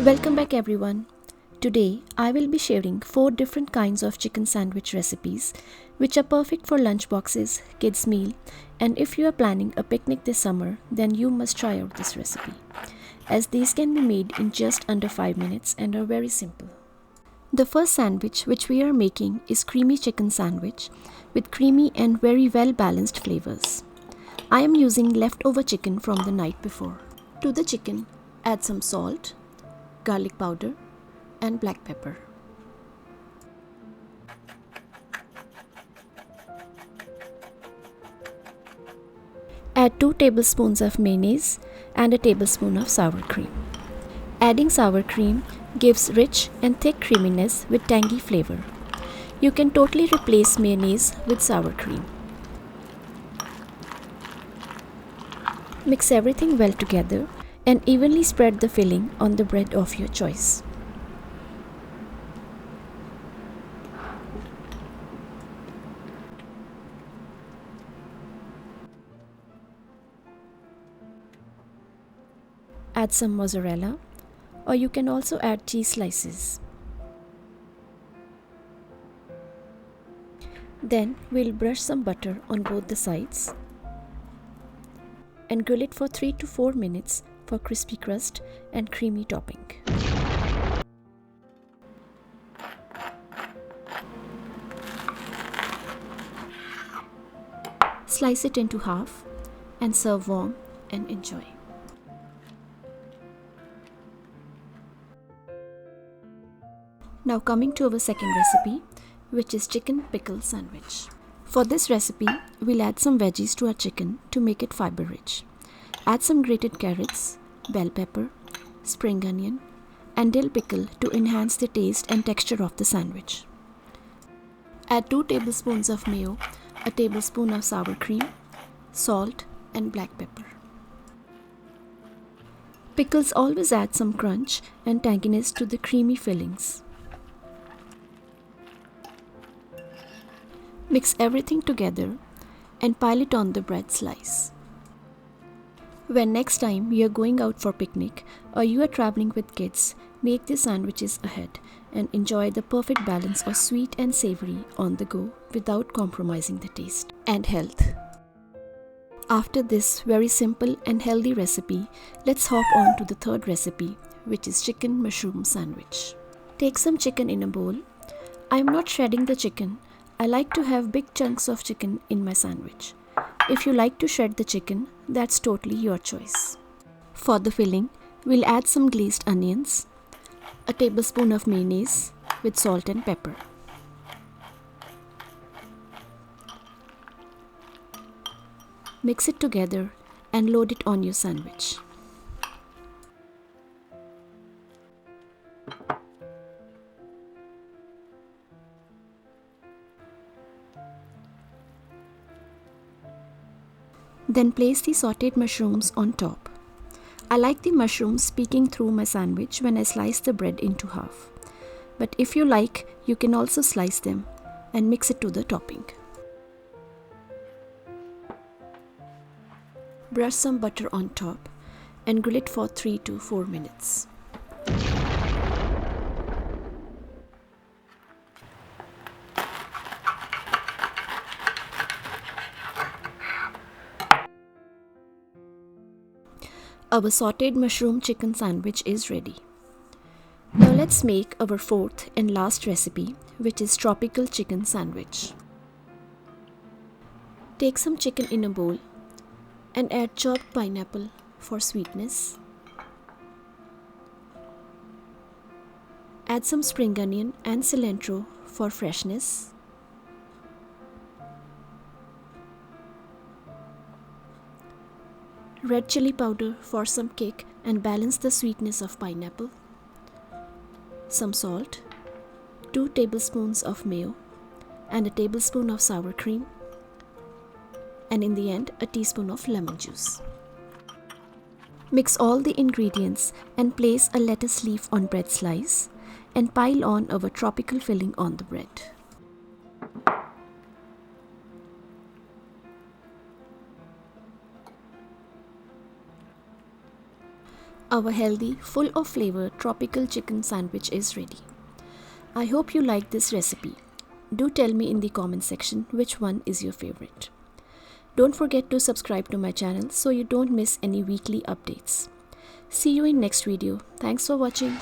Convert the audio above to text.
Welcome back everyone. Today I will be sharing 4 different kinds of chicken sandwich recipes which are perfect for lunch boxes, kids meal, and if you are planning a picnic this summer then you must try out this recipe as these can be made in just under 5 minutes and are very simple. The first sandwich which we are making is creamy chicken sandwich with creamy and very well balanced flavors. I am using leftover chicken from the night before. To the chicken, add some salt, garlic powder and black pepper. Add 2 tablespoons of mayonnaise and a tablespoon of sour cream. Adding sour cream gives rich and thick creaminess with tangy flavor. You can totally replace mayonnaise with sour cream. Mix everything well together and evenly spread the filling on the bread of your choice. Add some mozzarella, or you can also add cheese slices. Then we'll brush some butter on both the sides and grill it for 3 to 4 minutes for crispy crust and creamy topping. Slice it into half and serve warm and enjoy. Now coming to our second recipe, which is chicken pickle sandwich. For this recipe, we'll add some veggies to our chicken to make it fiber rich. Add some grated carrots, bell pepper, spring onion, and dill pickle to enhance the taste and texture of the sandwich. Add 2 tablespoons of mayo, a tablespoon of sour cream, salt, and black pepper. Pickles always add some crunch and tanginess to the creamy fillings. Mix everything together and pile it on the bread slice. When next time you are going out for picnic or you are traveling with kids, make the sandwiches ahead and enjoy the perfect balance of sweet and savory on the go without compromising the taste and health. After this very simple and healthy recipe, let's hop on to the third recipe, which is chicken mushroom sandwich. Take some chicken in a bowl. I am not shredding the chicken. I like to have big chunks of chicken in my sandwich. If you like to shred the chicken, that's totally your choice. For the filling, we'll add some glazed onions, a tablespoon of mayonnaise with salt and pepper. Mix it together and load it on your sandwich. Then place the sautéed mushrooms on top. I like the mushrooms peeking through my sandwich when I slice the bread into half. But if you like, you can also slice them and mix it to the topping. Brush some butter on top and grill it for 3 to 4 minutes. Our sautéed mushroom chicken sandwich is ready. Now let's make our fourth and last recipe, which is tropical chicken sandwich. Take some chicken in a bowl and add chopped pineapple for sweetness. Add some spring onion and cilantro for freshness. Red chili powder for some kick and balance the sweetness of pineapple. Some salt, 2 tablespoons of mayo, and a tablespoon of sour cream, and in the end, a teaspoon of lemon juice. Mix all the ingredients and place a lettuce leaf on bread slice and pile on our tropical filling on the bread. our healthy, full of flavor tropical chicken sandwich is ready. I hope you like this recipe. Do tell me in the comment section which one is your favorite. Don't forget to subscribe to my channel so you don't miss any weekly updates. See you in next video. Thanks for watching.